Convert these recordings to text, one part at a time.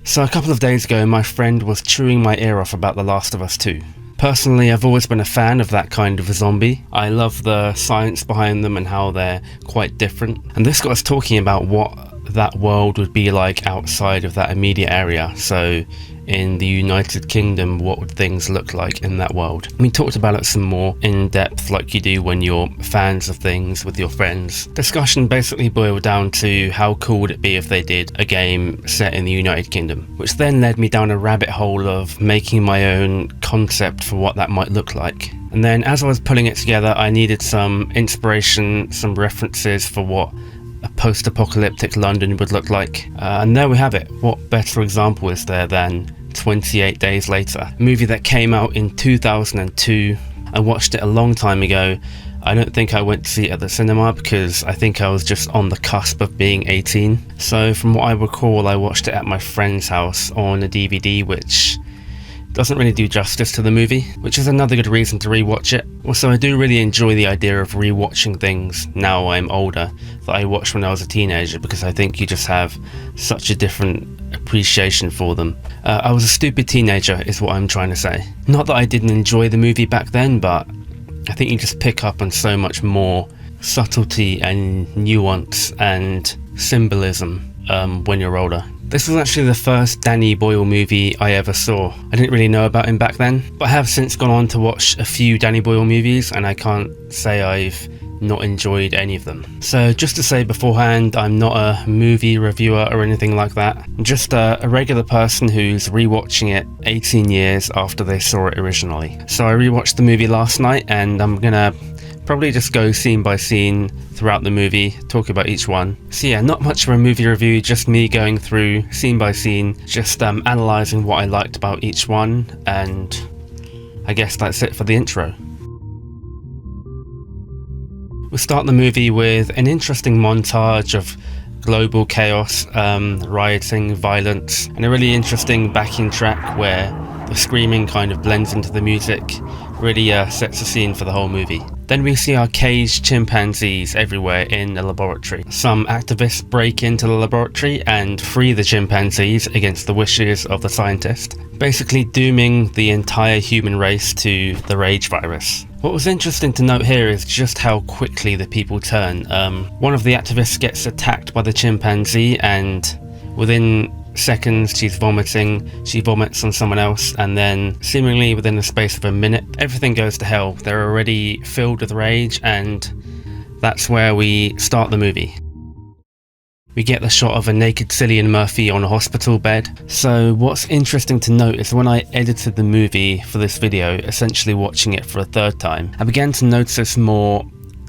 So a couple of days ago, my friend was chewing my ear off about The Last of Us 2. Personally, I've always been a fan of that kind of a zombie. I love the science behind them and how they're quite different. And this got us talking about what that world would be like outside of that immediate area. So in the United Kingdom, what would things look like in that world? We talked about it some more in depth, like you do when you're fans of things with your friends. Discussion basically boiled down to how cool would it be if they did a game set in the United Kingdom, which then led me down a rabbit hole of making my own concept for what that might look like. And then as I was pulling it together, I needed some inspiration, some references for what a post-apocalyptic London would look like. And there we have it. What better example is there than 28 Days Later, a movie that came out in 2002. I watched it a long time ago. I don't think I went to see it at the cinema because I think I was just on the cusp of being 18. So from what I recall, I watched it at my friend's house on a DVD, which doesn't really do justice to the movie, which is another good reason to rewatch it. Also, I do really enjoy the idea of rewatching things now I'm older that I watched when I was a teenager, because I think you just have such a different appreciation for them. I was a stupid teenager is what I'm trying to say. Not that I didn't enjoy the movie back then, but I think you just pick up on so much more subtlety and nuance and symbolism when you're older. This was actually the first Danny Boyle movie I ever saw. I didn't really know about him back then, but I have since gone on to watch a few Danny Boyle movies, and I can't say I've not enjoyed any of them. So just to say beforehand, I'm not a movie reviewer or anything like that. I'm just a regular person who's rewatching it 18 years after they saw it originally. So I rewatched the movie last night, and I'm gonna probably just go scene by scene throughout the movie, talk about each one. So yeah, not much of a movie review, just me going through scene by scene, just analysing what I liked about each one, and I guess that's it for the intro. We'll start the movie with an interesting montage of global chaos, rioting, violence, and a really interesting backing track where the screaming kind of blends into the music, really sets the scene for the whole movie. Then we see our caged chimpanzees everywhere in the laboratory. Some activists break into the laboratory and free the chimpanzees against the wishes of the scientist, basically dooming the entire human race to the rage virus. What was interesting to note here is just how quickly the people turn. One of the activists gets attacked by the chimpanzee, and within seconds she's vomiting, she vomits on someone else, and then seemingly within the space of a minute everything goes to hell. They're already filled with rage, and that's where we start the movie. We get the shot of a naked Cillian Murphy on a hospital bed. So what's interesting to note is when I edited the movie for this video, essentially watching it for a third time, I began to notice more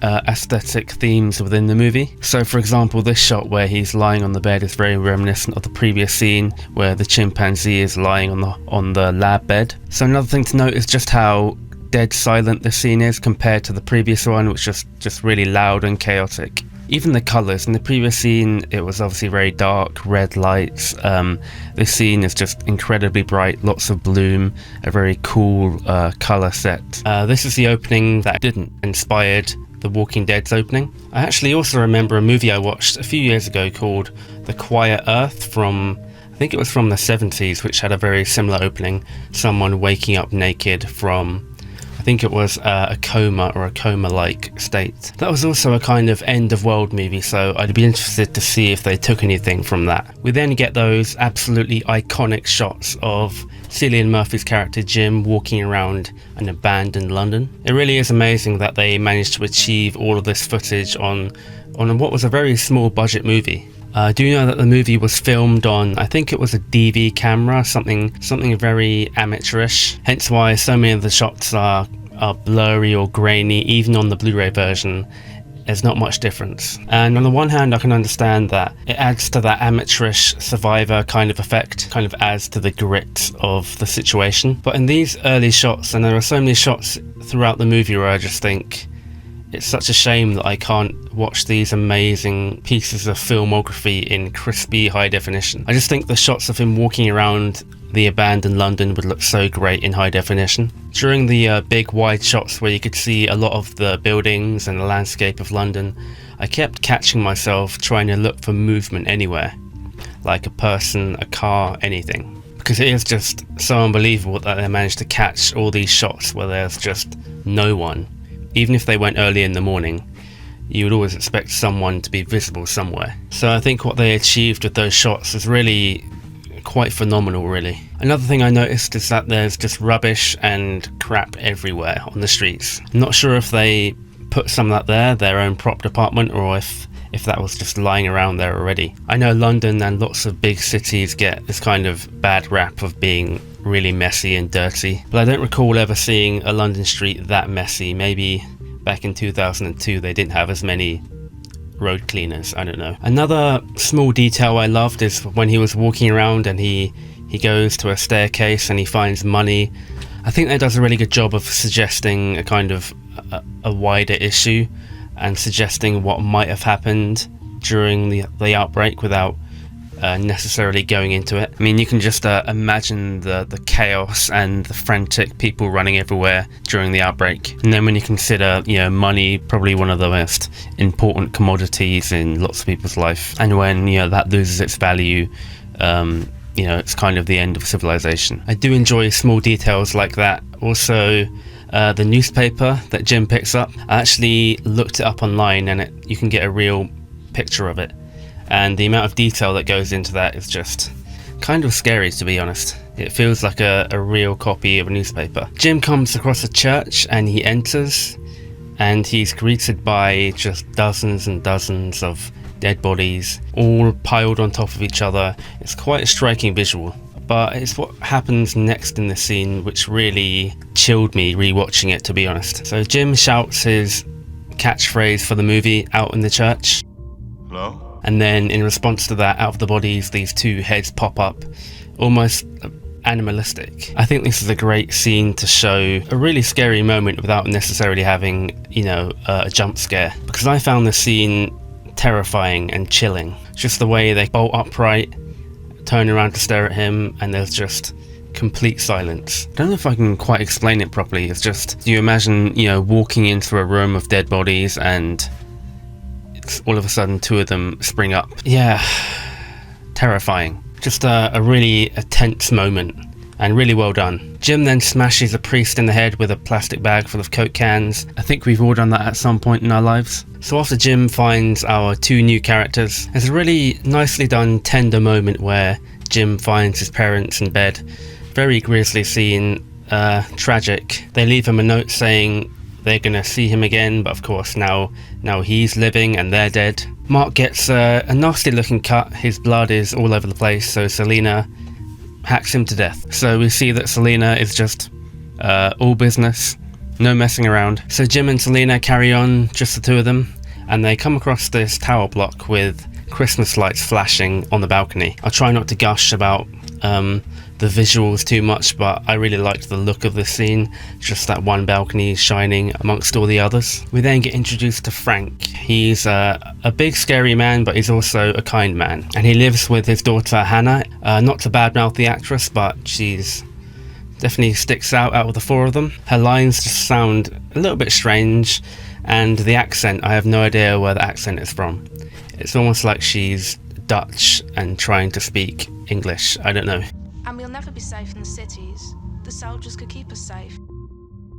aesthetic themes within the movie. So for example, this shot where he's lying on the bed is very reminiscent of the previous scene where the chimpanzee is lying on the lab bed. So another thing to note is just how dead silent this scene is compared to the previous one, which was just really loud and chaotic. Even the colours, in the previous scene it was obviously very dark, red lights. This scene is just incredibly bright, lots of bloom, a very cool colour set. This is the opening that didn't inspired The Walking Dead's opening. I actually also remember a movie I watched a few years ago called The Quiet Earth from, I think it was from the 70s, which had a very similar opening. Someone waking up naked from, I think it was a coma or a coma-like state. That was also a kind of end-of-world movie, so I'd be interested to see if they took anything from that. We then get those absolutely iconic shots of Cillian Murphy's character Jim walking around an abandoned London. It really is amazing that they managed to achieve all of this footage on what was a very small budget movie. Do you know that the movie was filmed on, I think it was a DV camera, something very amateurish, hence why so many of the shots are blurry or grainy. Even on the Blu-ray version, there's not much difference. And on the one hand, I can understand that it adds to that amateurish Survivor kind of effect, kind of adds to the grit of the situation. But in these early shots, and there are so many shots throughout the movie where I just think, it's such a shame that I can't watch these amazing pieces of filmography in crispy high definition. I just think the shots of him walking around the abandoned London would look so great in high definition. During the big wide shots where you could see a lot of the buildings and the landscape of London, I kept catching myself trying to look for movement anywhere. like a person, a car, anything. Because it is just so unbelievable that they managed to catch all these shots where there's just no one. Even if they went early in the morning, you would always expect someone to be visible somewhere. So I think what they achieved with those shots is really quite phenomenal, really. Another thing I noticed is that there's just rubbish and crap everywhere on the streets. I'm not sure if they put some of that there, their own prop department, or if that was just lying around there already. I know London and lots of big cities get this kind of bad rap of being really messy and dirty, but I don't recall ever seeing a London street that messy. Maybe back in 2002 they didn't have as many road cleaners, I don't know. Another small detail I loved is when he was walking around and he goes to a staircase and he finds money. I think that does a really good job of suggesting a kind of a wider issue and suggesting what might have happened during the outbreak without necessarily going into it. I mean, you can just imagine the chaos and the frantic people running everywhere during the outbreak. And then when you consider, money, probably one of the most important commodities in lots of people's life, and when that loses its value, it's kind of the end of civilization. I do enjoy small details like that. Also, the newspaper that Jim picks up, I actually looked it up online, and you can get a real picture of it. And the amount of detail that goes into that is just kind of scary, to be honest. It feels like a real copy of a newspaper. Jim comes across a church and he enters, and he's greeted by just dozens and dozens of dead bodies, all piled on top of each other. It's quite a striking visual, but it's what happens next in the scene which really chilled me rewatching it, to be honest. So Jim shouts his catchphrase for the movie out in the church. Hello? And then in response to that, out of the bodies, these two heads pop up, almost animalistic. I think this is a great scene to show a really scary moment without necessarily having, a jump scare. Because I found the scene terrifying and chilling. Just the way they bolt upright, turn around to stare at him, and there's just complete silence. I don't know if I can quite explain it properly. It's just, you imagine, walking into a room of dead bodies and all of a sudden two of them spring up. Yeah, terrifying. Just a really tense moment, and really well done. Jim then smashes a priest in the head with a plastic bag full of Coke cans. I think we've all done that at some point in our lives. So after Jim finds our two new characters, there's a really nicely done tender moment where Jim finds his parents in bed. Very grisly scene, tragic. They leave him a note saying they're gonna see him again, but of course now he's living and they're dead. Mark gets a nasty looking cut. His blood is all over the place, so Selena hacks him to death. So we see that Selena is just all business, no messing around. So Jim and Selena carry on, just the two of them, and they come across this tower block with Christmas lights flashing on the balcony. I'll try not to gush about the visuals too much, but I really liked the look of the scene, just that one balcony shining amongst all the others. We then get introduced to Frank. He's a big scary man, but he's also a kind man, and he lives with his daughter Hannah. Not to badmouth the actress, but she's definitely sticks out of the four of them. Her lines just sound a little bit strange, and the accent, I have no idea where the accent is from. It's almost like she's Dutch and trying to speak English. I don't know. And we'll never be safe in the cities. The soldiers could keep us safe.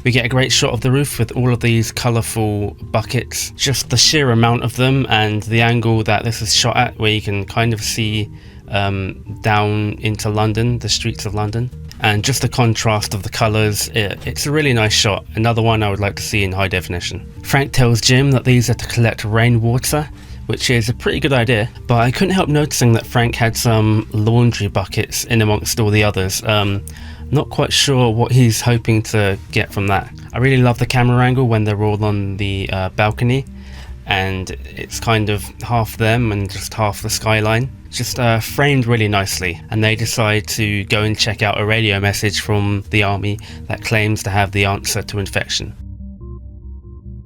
We get a great shot of the roof with all of these colourful buckets. Just the sheer amount of them and the angle that this is shot at, where you can kind of see down into London, the streets of London. And just the contrast of the colours, it's a really nice shot. Another one I would like to see in high definition. Frank tells Jim that these are to collect rainwater, which is a pretty good idea, but I couldn't help noticing that Frank had some laundry buckets in amongst all the others. Not quite sure what he's hoping to get from that. I really love the camera angle when they're all on the balcony, and it's kind of half them and just half the skyline. Just framed really nicely, and they decide to go and check out a radio message from the army that claims to have the answer to infection.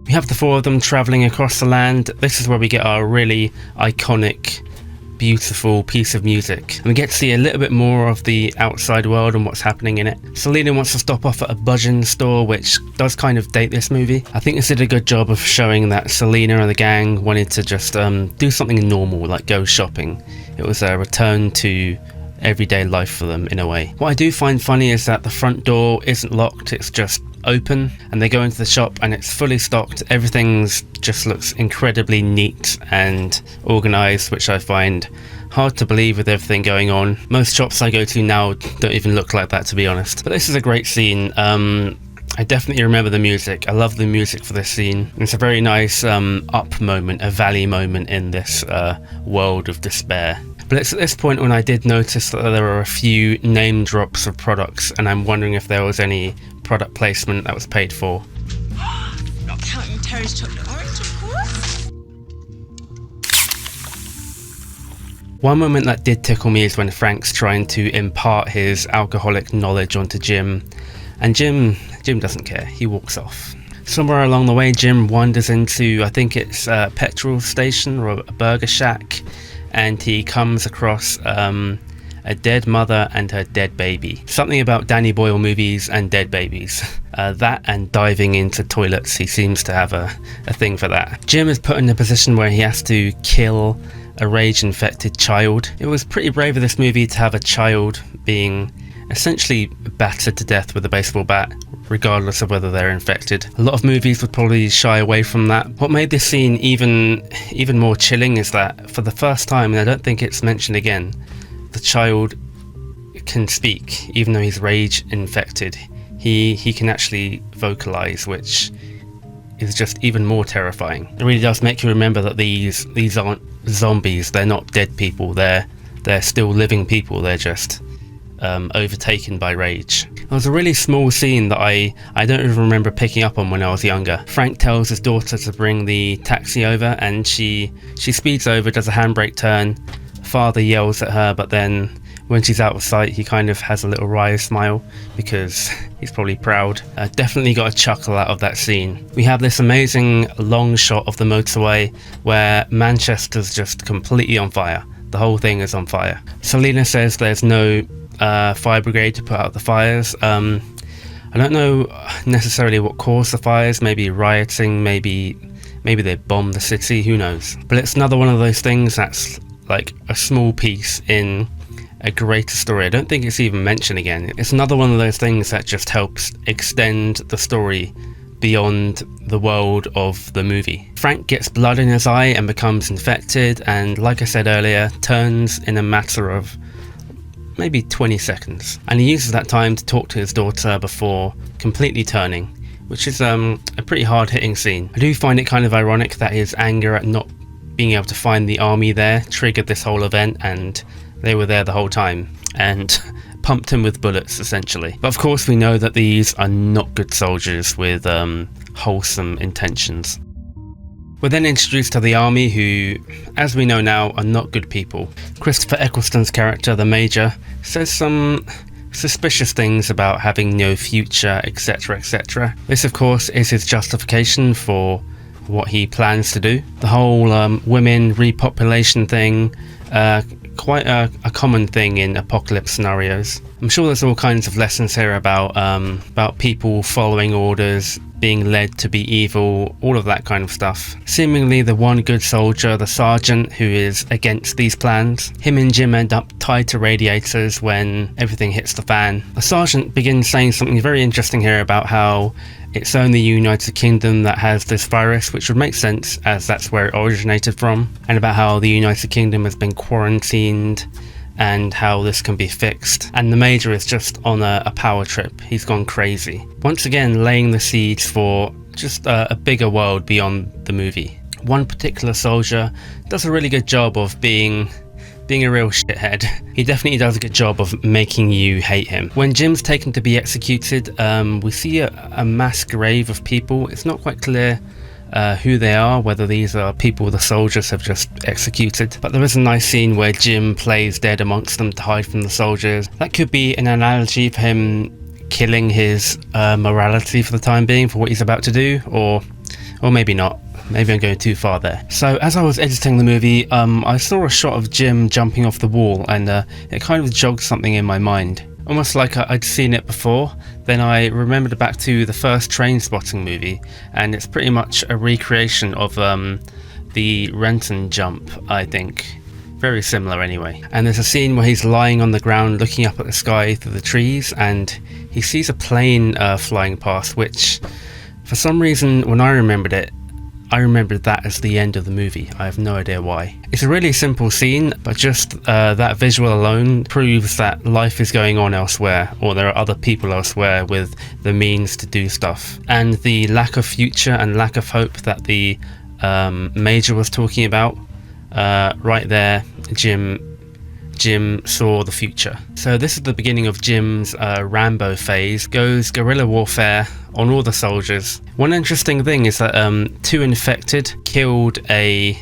We have the four of them travelling across the land. This is where we get our really iconic, beautiful piece of music. And we get to see a little bit more of the outside world and what's happening in it. Selena wants to stop off at a budgeon store, which does kind of date this movie. I think this did a good job of showing that Selena and the gang wanted to just do something normal, like go shopping. It was a return to everyday life for them in a way. What I do find funny is that the front door isn't locked, it's just open, and they go into the shop and it's fully stocked. Everything's just looks incredibly neat and organized, which I find hard to believe with everything going on. Most shops I go to now don't even look like that, to be honest. But this is a great scene. I definitely remember the music. I love the music for this scene. It's a very nice up moment, a valley moment in this world of despair. But it's at this point when I did notice that there were a few name drops of products, and I'm wondering if there was any product placement that was paid for. Not counting Terry's chocolate orange, of course. One moment that did tickle me is when Frank's trying to impart his alcoholic knowledge onto Jim, and Jim doesn't care. He walks off. Somewhere along the way, Jim wanders into, I think it's a petrol station or a burger shack, and he comes across a dead mother and her dead baby. Something about Danny Boyle movies and dead babies. That and diving into toilets, he seems to have a thing for that. Jim is put in a position where he has to kill a rage-infected child. It was pretty brave of this movie to have a child being essentially battered to death with a baseball bat, regardless of whether they're infected. A lot of movies would probably shy away from that. What made this scene even more chilling is that for the first time, and I don't think it's mentioned again, the child can speak, even though he's rage infected. He can actually vocalize, which is just even more terrifying. It really does make you remember that these aren't zombies. They're not dead people. They're still living people. They're just overtaken by rage. It was a really small scene that I don't even remember picking up on when I was younger. Frank tells his daughter to bring the taxi over, and she speeds over, does a handbrake turn. Father yells at her, but then when she's out of sight, he kind of has a little wry smile because he's probably proud. Definitely got a chuckle out of that scene. We have this amazing long shot of the motorway where Manchester's just completely on fire. The whole thing is on fire. Selena says there's no fire brigade to put out the fires. I don't know necessarily what caused the fires. Maybe rioting, maybe they bombed the city, who knows. But it's another one of those things that's like a small piece in a greater story. I don't think it's even mentioned again. It's another one of those things that just helps extend the story beyond the world of the movie. Frank gets blood in his eye and becomes infected, and like I said earlier, turns in a matter of maybe 20 seconds. And he uses that time to talk to his daughter before completely turning, which is a pretty hard-hitting scene. I do find it kind of ironic that his anger at not being able to find the army there triggered this whole event, and they were there the whole time and pumped him with bullets essentially. But of course we know that these are not good soldiers with wholesome intentions. We're then introduced to the army, who, as we know now, are not good people. Christopher Eccleston's character, the Major, says some suspicious things about having no future, etc, etc. This of course is his justification for what he plans to do. The whole women repopulation thing, quite a common thing in apocalypse scenarios. I'm sure there's all kinds of lessons here about people following orders, being led to be evil, all of that kind of stuff. Seemingly the one good soldier, the sergeant, who is against these plans. Him and Jim end up tied to radiators when everything hits the fan. The sergeant begins saying something very interesting here about how it's only the United Kingdom that has this virus, which would make sense as that's where it originated from, and about how the United Kingdom has been quarantined and how this can be fixed. And the Major is just on a power trip. He's gone crazy. Once again, laying the seeds for just a bigger world beyond the movie. One particular soldier does a really good job of being a real shithead. He definitely does a good job of making you hate him. When Jim's taken to be executed, we see a mass grave of people. It's not quite clear who they are, whether these are people the soldiers have just executed, but there is a nice scene where Jim plays dead amongst them to hide from the soldiers. That could be an analogy for him killing his morality for the time being, for what he's about to do, or maybe not. maybe I'm going too far there. So as I was editing the movie, I saw a shot of Jim jumping off the wall, and it kind of jogged something in my mind. Almost like I'd seen it before. Then I remembered back to the first Trainspotting movie, and it's pretty much a recreation of the Renton jump, I think. Very similar anyway. And there's a scene where he's lying on the ground looking up at the sky through the trees, and he sees a plane flying past, which for some reason when I remembered it, I remembered that as the end of the movie. I have no idea why. It's a really simple scene, but just that visual alone proves that life is going on elsewhere, or there are other people elsewhere with the means to do stuff. And the lack of future and lack of hope that the Major was talking about, right there, Jim saw the future. So this is the beginning of Jim's Rambo phase. Goes guerrilla warfare on all the soldiers. One interesting thing is that 2 infected killed a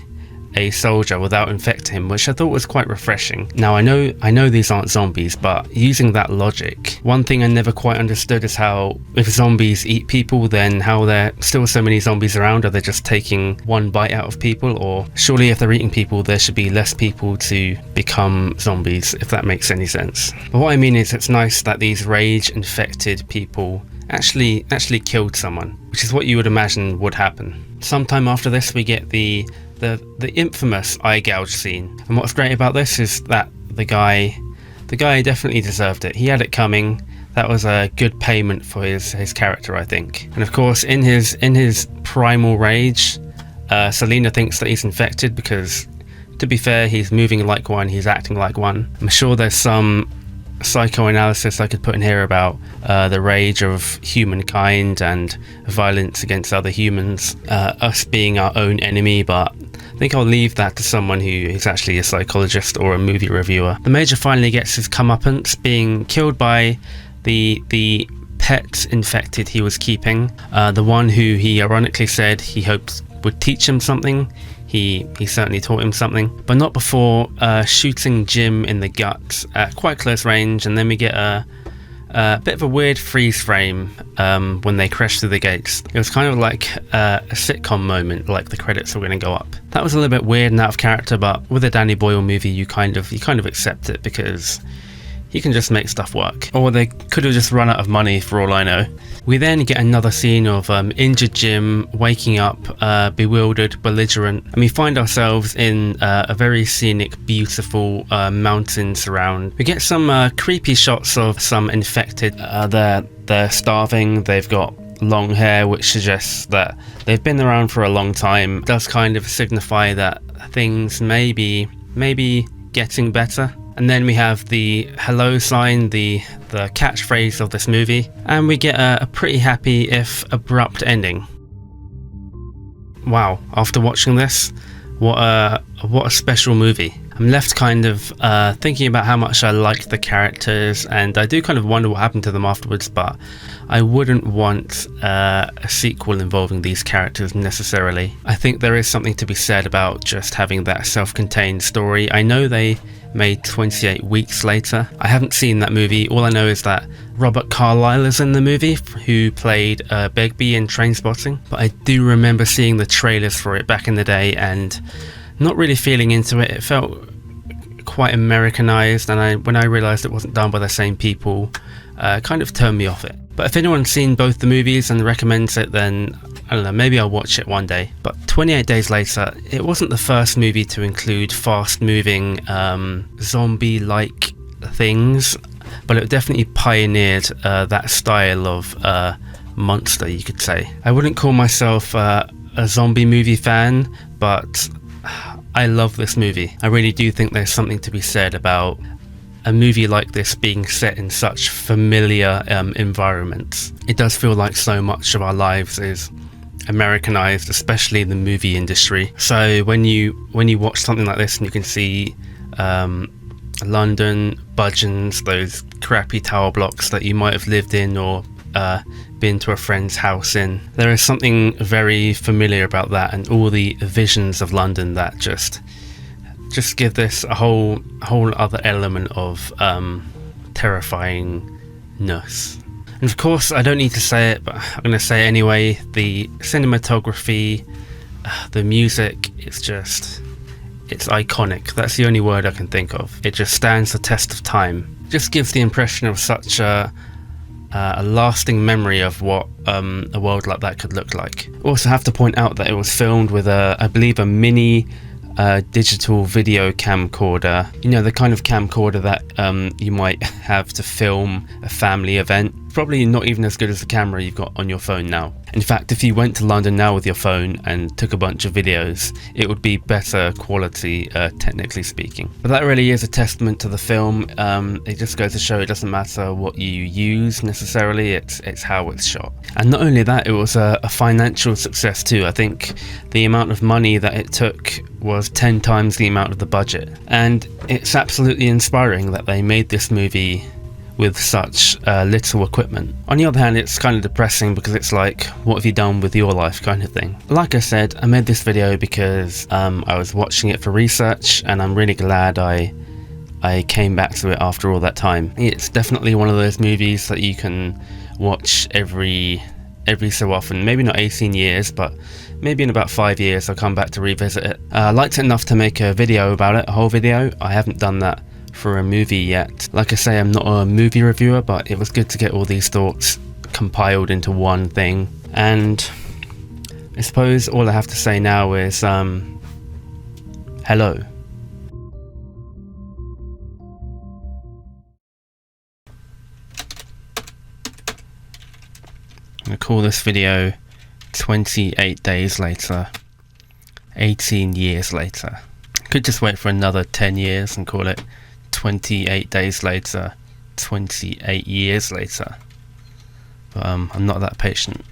soldier without infecting him, which I thought was quite refreshing. Now I know these aren't zombies, but using that logic, one thing I never quite understood is how, if zombies eat people, then how there are still so many zombies around. Are they just taking one bite out of people? Or surely if they're eating people, there should be less people to become zombies, if that makes any sense. But what I mean is, it's nice that these rage infected people actually killed someone, which is what you would imagine would happen. Sometime after this, we get the infamous eye gouge scene. And what's great about this is that the guy definitely deserved it. He had it coming. That was a good payment for his character, I think. And of course, in his primal rage, Selena thinks that he's infected because, to be fair, he's moving like one, he's acting like one. I'm sure there's some psychoanalysis I could put in here about the rage of humankind and violence against other humans, us being our own enemy, but I think I'll leave that to someone who is actually a psychologist or a movie reviewer. The Major finally gets his comeuppance, being killed by the pet infected he was keeping, the one who he ironically said he hoped would teach him something. He certainly taught him something, but not before shooting Jim in the gut at quite close range. And then we get a bit of a weird freeze frame when they crash through the gates. It was kind of like a sitcom moment, like the credits were going to go up. That was a little bit weird and out of character, but with a Danny Boyle movie, you kind of accept it because he can just make stuff work. Or they could have just run out of money for all I know. We then get another scene of injured Jim waking up, bewildered, belligerent, and we find ourselves in a very scenic, beautiful mountain surround. We get some creepy shots of some infected. They're starving, they've got long hair, which suggests that they've been around for a long time. It does kind of signify that things may be getting better. And then we have the hello sign, the catchphrase of this movie, and we get a pretty happy if abrupt ending. Wow, after watching this, what a special movie. I'm left kind of thinking about how much I liked the characters, and I do kind of wonder what happened to them afterwards, but I wouldn't want a sequel involving these characters necessarily. I think there is something to be said about just having that self-contained story. I know they made 28 Weeks Later. I haven't seen that movie. All I know is that Robert Carlyle is in the movie, who played Begbie in Trainspotting, but I do remember seeing the trailers for it back in the day and not really feeling into it. It felt quite Americanized, and when I realized it wasn't done by the same people, kind of turned me off it. But if anyone's seen both the movies and recommends it, then I don't know, maybe I'll watch it one day. But 28 Days Later, it wasn't the first movie to include fast-moving zombie-like things, but it definitely pioneered that style of monster, you could say. I wouldn't call myself a zombie movie fan, but I love this movie. I really do think there's something to be said about a movie like this being set in such familiar environments. It does feel like so much of our lives is Americanized, especially in the movie industry. So when you watch something like this and you can see London, Budgeons, those crappy tower blocks that you might have lived in or been to a friend's house in, there is something very familiar about that, and all the visions of London that just give this a whole other element of terrifyingness. And of course, I don't need to say it, but I'm going to say it anyway, the cinematography The music is just, it's iconic. That's the only word I can think of. It just stands the test of time. Just gives the impression of such a lasting memory of what a world like that could look like. Also have to point out that it was filmed with I believe a mini digital video camcorder. You know, the kind of camcorder that you might have to film a family event. Probably not even as good as the camera you've got on your phone now. In fact, if you went to London now with your phone and took a bunch of videos, it would be better quality, technically speaking. But that really is a testament to the film. It just goes to show it doesn't matter what you use necessarily, it's how it's shot. And not only that, it was a financial success too. I think the amount of money that it took was 10 times the amount of the budget. And it's absolutely inspiring that they made this movie with such little equipment. On the other hand, it's kind of depressing because it's like, what have you done with your life kind of thing. Like I said, I made this video because I was watching it for research, and I'm really glad I came back to it after all that time. It's definitely one of those movies that you can watch every so often. Maybe not 18 years, but maybe in about 5 years I'll come back to revisit it. I liked it enough to make a video about it, a whole video. I haven't done that for a movie yet. Like I say, I'm not a movie reviewer, but it was good to get all these thoughts compiled into one thing. And I suppose all I have to say now is hello. I'm gonna call this video 28 days later, 18 years later. Could just wait for another 10 years and call it 28 days later, 28 years later. But I'm not that patient.